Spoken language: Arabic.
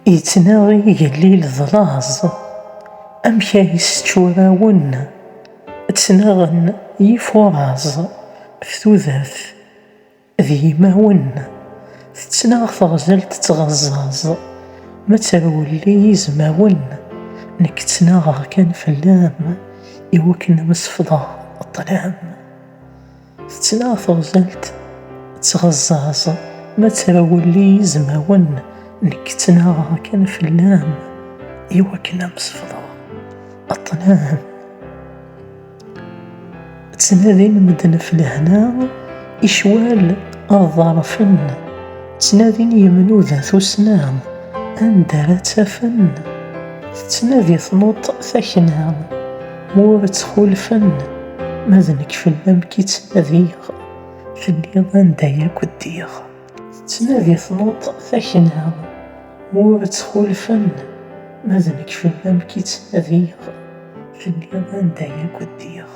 يتناغي يليل ظلاظ أمكايس تشوراون تناغن يفوراز فتوذاث ذيماون تتناغ تغزل تتغزاز ما ترولي يزماون نك تناغ كان فلام يوكن مسفضة الظلام تتناغ تغزل تتغزاز ما ترولي يزماون نك تناغ كان فلام يوكن مسفضة الظلام تنادي نمدن في الهنا إشوال الظرفن تنادي يمنو ذات سنام أندرا تفن تنادي ثنوط ثكنام مور تخولفن ماذنك في اللام كي تناديغ في النظام داياك وديغ تنادي ثنوط ثكنام مور تخولفن ماذنك في اللام كي تناديغ في النظام داياك وديغ.